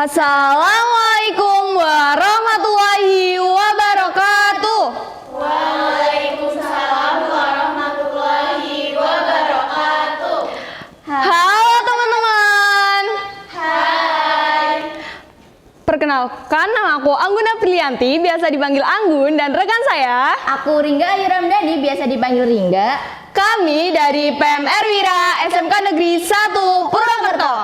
Assalamualaikum warahmatullahi wabarakatuh. Waalaikumsalam warahmatullahi wabarakatuh. Halo teman-teman. Hai. Perkenalkan, nama aku Anggun Aprilianti, biasa dipanggil Anggun, dan rekan saya, Aku Ringga Ayu Ramdhani, biasa dipanggil Ringga. kami dari PMR Wira SMK Negeri 1 Purwokerto.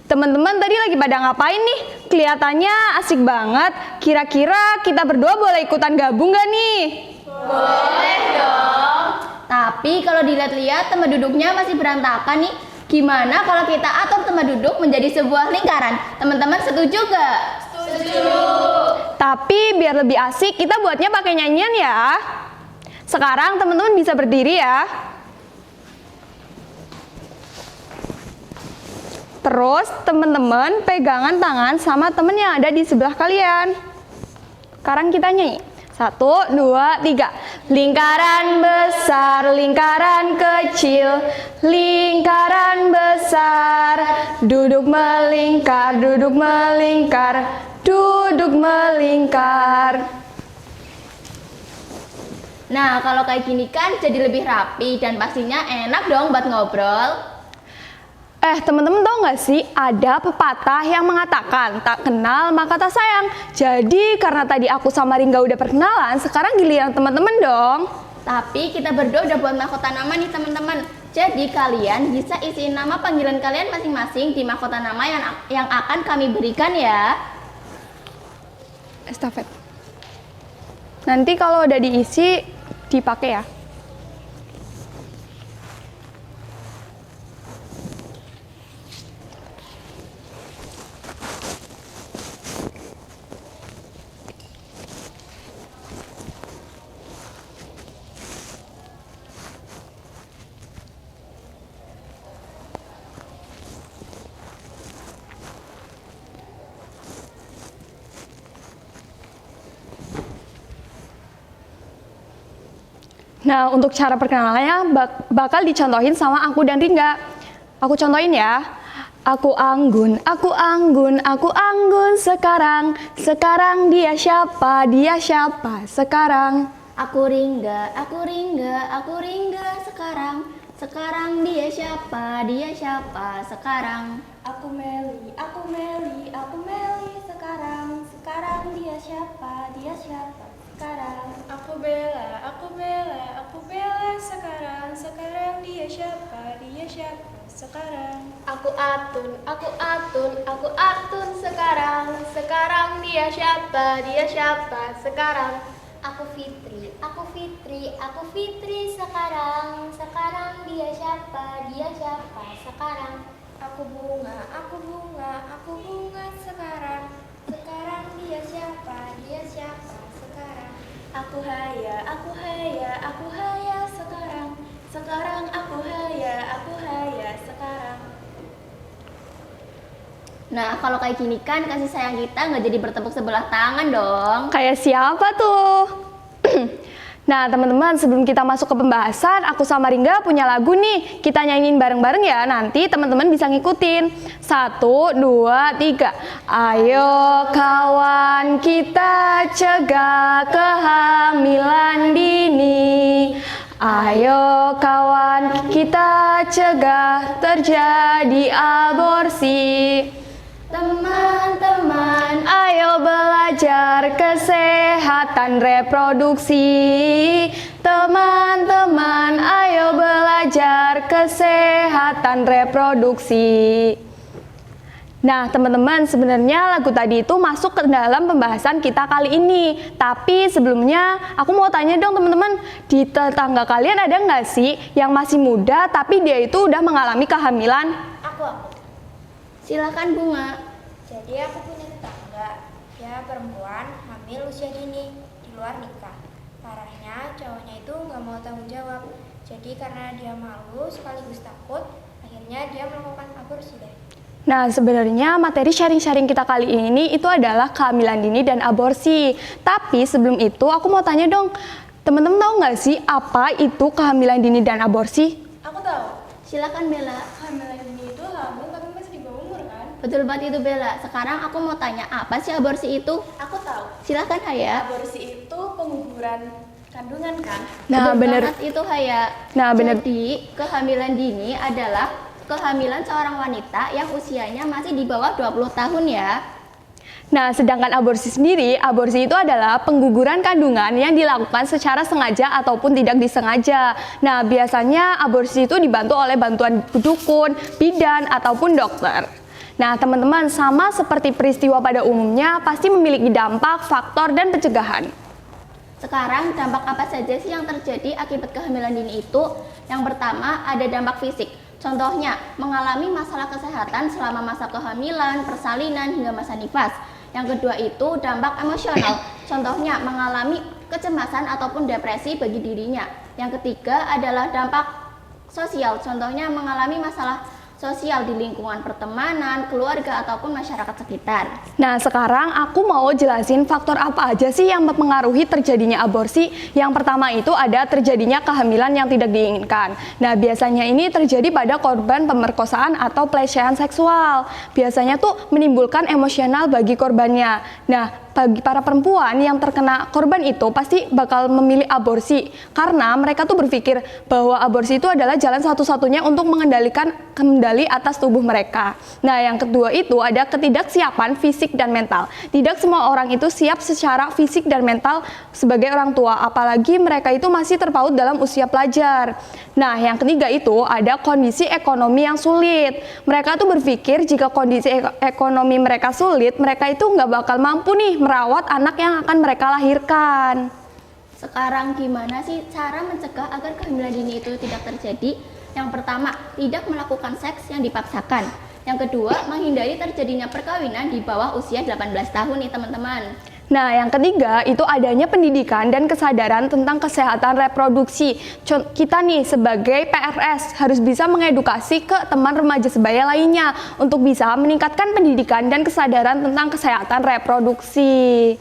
Teman-teman tadi lagi pada ngapain nih? Kelihatannya asik banget. Kira-kira kita berdua boleh ikutan gabung gak nih? Boleh dong. Tapi kalau dilihat-lihat tempat duduknya masih berantakan nih. Gimana kalau kita atur tempat duduk menjadi sebuah lingkaran? Teman-teman setuju gak? Setuju. Tapi biar lebih asik, kita buatnya pakai nyanyian ya. Sekarang teman-teman bisa berdiri ya. Terus teman-teman pegangan tangan sama temen yang ada di sebelah kalian. Sekarang kita nyanyi. 1, 2, 3. Lingkaran besar, lingkaran kecil, lingkaran besar. Duduk melingkar, duduk melingkar, duduk melingkar. Nah, kalau kayak gini kan jadi lebih rapi dan pastinya enak dong buat ngobrol. Teman-teman tahu nggak sih, ada pepatah yang mengatakan tak kenal maka tak sayang. Jadi karena tadi aku sama Ringga udah perkenalan, sekarang giliran teman-teman dong. Tapi kita berdua udah buat mahkota nama nih teman-teman. Jadi kalian bisa isiin nama panggilan kalian masing-masing di mahkota nama yang akan kami berikan ya. Estafet. Nanti kalau udah diisi, dipakai ya. Nah, untuk cara perkenalannya bakal dicontohin sama aku dan Ringga. Aku contohin ya. Aku Anggun, aku Anggun, aku Anggun sekarang. Sekarang dia siapa? Dia siapa? Sekarang. Aku Ringga, aku Ringga, aku Ringga sekarang. Sekarang dia siapa? Dia siapa? Sekarang. Aku Meli, aku Meli, aku Meli sekarang. Sekarang dia siapa? Dia siapa? Sekarang. Aku Bella, aku Bella, aku Bella sekarang. Sekarang dia siapa? Dia siapa? Sekarang. Aku Atun, aku Atun, aku Atun sekarang. Sekarang dia siapa? Dia siapa? Sekarang. Aku Fitri, aku Fitri, aku Fitri sekarang. Sekarang dia siapa? Dia siapa? Sekarang. Aku Bunga, aku Bunga, aku Bunga sekarang. Sekarang dia siapa? Dia siapa? Sekarang. Aku Haya, aku Haya, aku Haya sekarang. Sekarang aku Haya sekarang. Nah, kalau kayak gini kan kasih sayang kita nggak jadi bertepuk sebelah tangan dong. Kayak siapa tuh? Nah, teman-teman, sebelum kita masuk ke pembahasan, aku sama Ringga punya lagu nih. Kita nyanyiin bareng-bareng ya. Nanti teman-teman bisa ngikutin. 1, 2, 3. Ayo kawan, kita cegah kehamilan dini. Ayo kawan, kita cegah terjadi aborsi. Teman-teman, Ayo belajar kesehatan reproduksi. Teman-teman, ayo belajar kesehatan reproduksi. Nah, teman-teman, sebenarnya lagu tadi itu masuk ke dalam pembahasan kita kali ini. Tapi sebelumnya, aku mau tanya dong teman-teman, di tetangga kalian ada nggak sih yang masih muda tapi dia itu udah mengalami kehamilan? Aku. silakan Bunga. Jadi aku punya tetangga, dia perempuan hamil usia dini di luar nikah. Parahnya cowoknya itu nggak mau tanggung jawab. Jadi karena dia malu sekaligus takut, akhirnya dia melakukan aborsi deh. Nah, sebenarnya materi sharing-sharing kita kali ini itu adalah kehamilan dini dan aborsi. Tapi sebelum itu aku mau tanya dong, teman-teman tahu nggak sih apa itu kehamilan dini dan aborsi? Aku tahu. Silakan Bella. Kehamilan dini itu hamil tapi masih di bawah umur kan? Betul banget itu Bella. Sekarang aku mau tanya, apa sih aborsi itu? Aku tahu. Silahkan Haya. Aborsi itu penguburan kandungan kan? Nah, Betul bener. banget itu Haya. Nah, bener. Jadi, kehamilan dini adalah kehamilan seorang wanita yang usianya masih di bawah 20 tahun ya. Nah, sedangkan aborsi sendiri, aborsi itu adalah pengguguran kandungan yang dilakukan secara sengaja ataupun tidak disengaja. Nah, biasanya aborsi itu dibantu oleh bantuan dukun, bidan, ataupun dokter. Nah, teman-teman, sama seperti peristiwa pada umumnya, pasti memiliki dampak, faktor, dan pencegahan. Sekarang dampak apa saja sih yang terjadi akibat kehamilan dini itu? Yang pertama ada dampak fisik. Contohnya mengalami masalah kesehatan selama masa kehamilan, persalinan hingga masa nifas. Yang kedua itu dampak emosional. Contohnya mengalami kecemasan ataupun depresi bagi dirinya. Yang ketiga adalah dampak sosial. Contohnya mengalami masalah sosial di lingkungan pertemanan, keluarga ataupun masyarakat sekitar. Nah, sekarang aku mau jelasin faktor apa aja sih yang mempengaruhi terjadinya aborsi. Yang pertama itu ada terjadinya kehamilan yang tidak diinginkan. Nah, biasanya ini terjadi pada korban pemerkosaan atau pelecehan seksual. Biasanya tuh menimbulkan emosional bagi korbannya. Nah, bagi para perempuan yang terkena korban itu pasti bakal memilih aborsi karena mereka tuh berpikir bahwa aborsi itu adalah jalan satu-satunya untuk mengendalikan kendali atas tubuh mereka. Nah, yang kedua itu ada ketidaksiapan fisik dan mental. Tidak semua orang itu siap secara fisik dan mental sebagai orang tua, apalagi mereka itu masih terpaut dalam usia pelajar. Nah, yang ketiga itu ada kondisi ekonomi yang sulit. Mereka tuh berpikir jika kondisi ekonomi mereka sulit, mereka itu nggak bakal mampu nih merawat anak yang akan mereka lahirkan. Sekarang gimana sih cara mencegah agar kehamilan dini itu tidak terjadi? Yang pertama, tidak melakukan seks yang dipaksakan. Yang kedua, menghindari terjadinya perkawinan di bawah usia 18 tahun nih teman-teman. Nah, yang ketiga itu adanya pendidikan dan kesadaran tentang kesehatan reproduksi. Kita nih sebagai PRS harus bisa mengedukasi ke teman remaja sebaya lainnya untuk bisa meningkatkan pendidikan dan kesadaran tentang kesehatan reproduksi.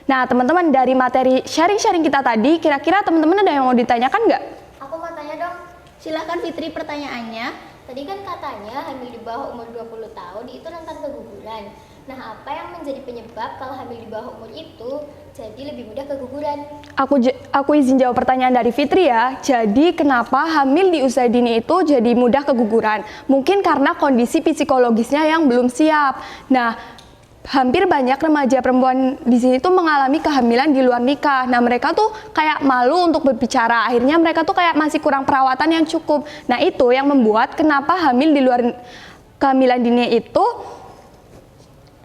Nah, teman-teman, dari materi sharing-sharing kita tadi, kira-kira teman-teman ada yang mau ditanyakan nggak? Aku mau tanya dong. Silahkan Fitri pertanyaannya. Tadi kan katanya hamil di bawah umur 20 tahun itu rentan keguguran. Nah, apa yang menjadi penyebab kalau hamil di bawah umur itu jadi lebih mudah keguguran? Aku izin jawab pertanyaan dari Fitri ya. Jadi kenapa hamil di usia dini itu jadi mudah keguguran? Mungkin karena kondisi psikologisnya yang belum siap. Nah, hampir banyak remaja perempuan di sini tuh mengalami kehamilan di luar nikah. Nah, mereka tuh kayak malu untuk berbicara. Akhirnya mereka tuh kayak masih kurang perawatan yang cukup. Nah, itu yang membuat kenapa hamil di luar kehamilan dini itu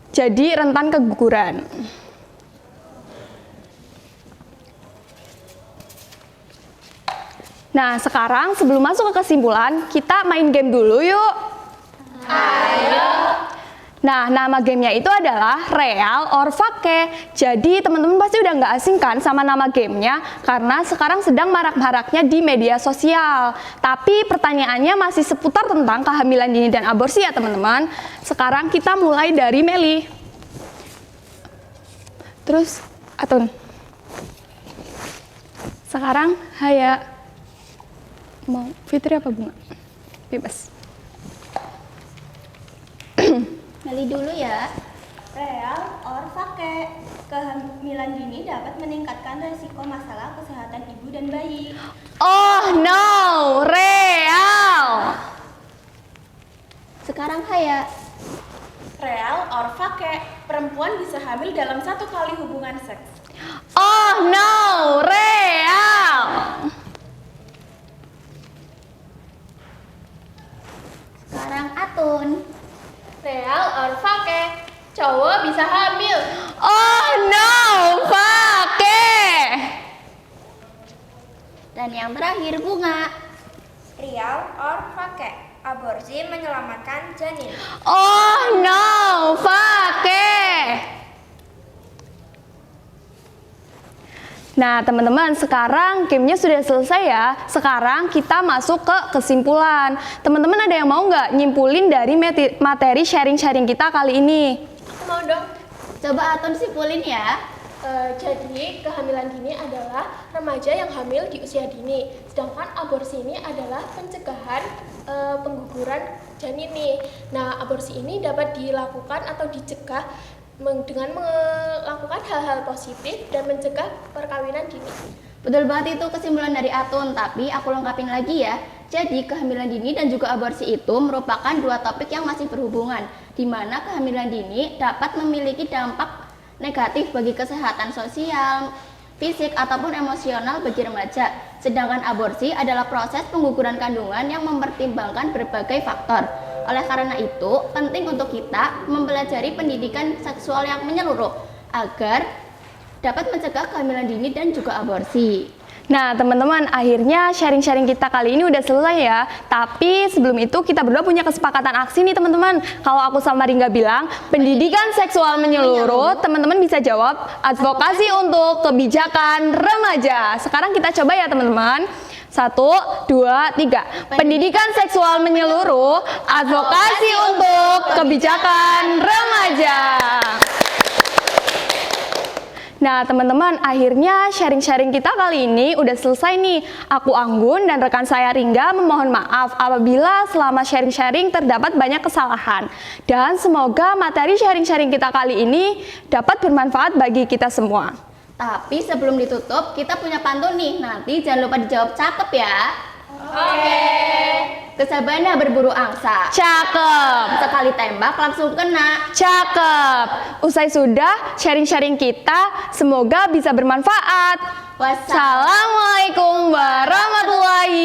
jadi rentan keguguran. Nah, sekarang sebelum masuk ke kesimpulan, kita main game dulu yuk. Ayo. Nah, nama gamenya itu adalah Real or Fake. Jadi teman-teman pasti udah nggak asing kan sama nama gamenya, karena sekarang sedang marak-maraknya di media sosial. Tapi pertanyaannya masih seputar tentang kehamilan dini dan aborsi ya teman-teman. Sekarang kita mulai dari Meli. Terus Atun. Sekarang Haya. Mau Fitri apa Bunga? Bebas. Meli dulu ya. Real or fake? Kehamilan dini dapat meningkatkan resiko masalah kesehatan ibu dan bayi. Oh no, real. Sekarang Haya. Real or fake? Perempuan bisa hamil dalam 1 kali hubungan seks. Oh no, real. Sekarang Atun. Real or fake? Cowok bisa hamil. Oh no, fake. Dan yang terakhir Bunga. Real or fake? Aborsi menyelamatkan janin. Oh no, fake. Nah, teman-teman, sekarang gamenya sudah selesai ya. Sekarang kita masuk ke kesimpulan. Teman-teman ada yang mau nggak nyimpulin dari materi sharing-sharing kita kali ini? Mau dong. Coba Atun simpulin ya. Jadi kehamilan dini adalah remaja yang hamil di usia dini, sedangkan aborsi ini adalah pencegahan pengguguran janin nih. Nah, aborsi ini dapat dilakukan atau dicegah dengan melakukan hal-hal positif dan mencegah perkawinan dini. Betul banget itu kesimpulan dari Atun, tapi aku lengkapin lagi ya. Jadi kehamilan dini dan juga aborsi itu merupakan dua topik yang masih berhubungan, di mana kehamilan dini dapat memiliki dampak negatif bagi kesehatan sosial, fisik, ataupun emosional bagi remaja. Sedangkan aborsi adalah proses pengguguran kandungan yang mempertimbangkan berbagai faktor. Oleh karena itu, penting untuk kita mempelajari pendidikan seksual yang menyeluruh agar dapat mencegah kehamilan dini dan juga aborsi. Nah teman-teman, akhirnya sharing-sharing kita kali ini udah selesai ya. Tapi sebelum itu kita berdua punya kesepakatan aksi nih teman-teman. Kalau aku sama Ringga bilang pendidikan seksual menyeluruh, teman-teman bisa jawab advokasi untuk kebijakan remaja. Sekarang kita coba ya teman-teman. 1, 2, 3. Pendidikan seksual menyeluruh, advokasi untuk kebijakan remaja. Nah teman-teman, akhirnya sharing-sharing kita kali ini udah selesai nih. Aku Anggun dan rekan saya Ringga memohon maaf apabila selama sharing-sharing terdapat banyak kesalahan. Dan semoga materi sharing-sharing kita kali ini dapat bermanfaat bagi kita semua. Tapi sebelum ditutup, kita punya pantun nih. Nanti jangan lupa dijawab cakep ya. Oke. Ke sabana berburu angsa. Cakep. Sekali tembak langsung kena. Cakep. Usai sudah sharing-sharing kita, semoga bisa bermanfaat. Wassalamualaikum warahmatullahi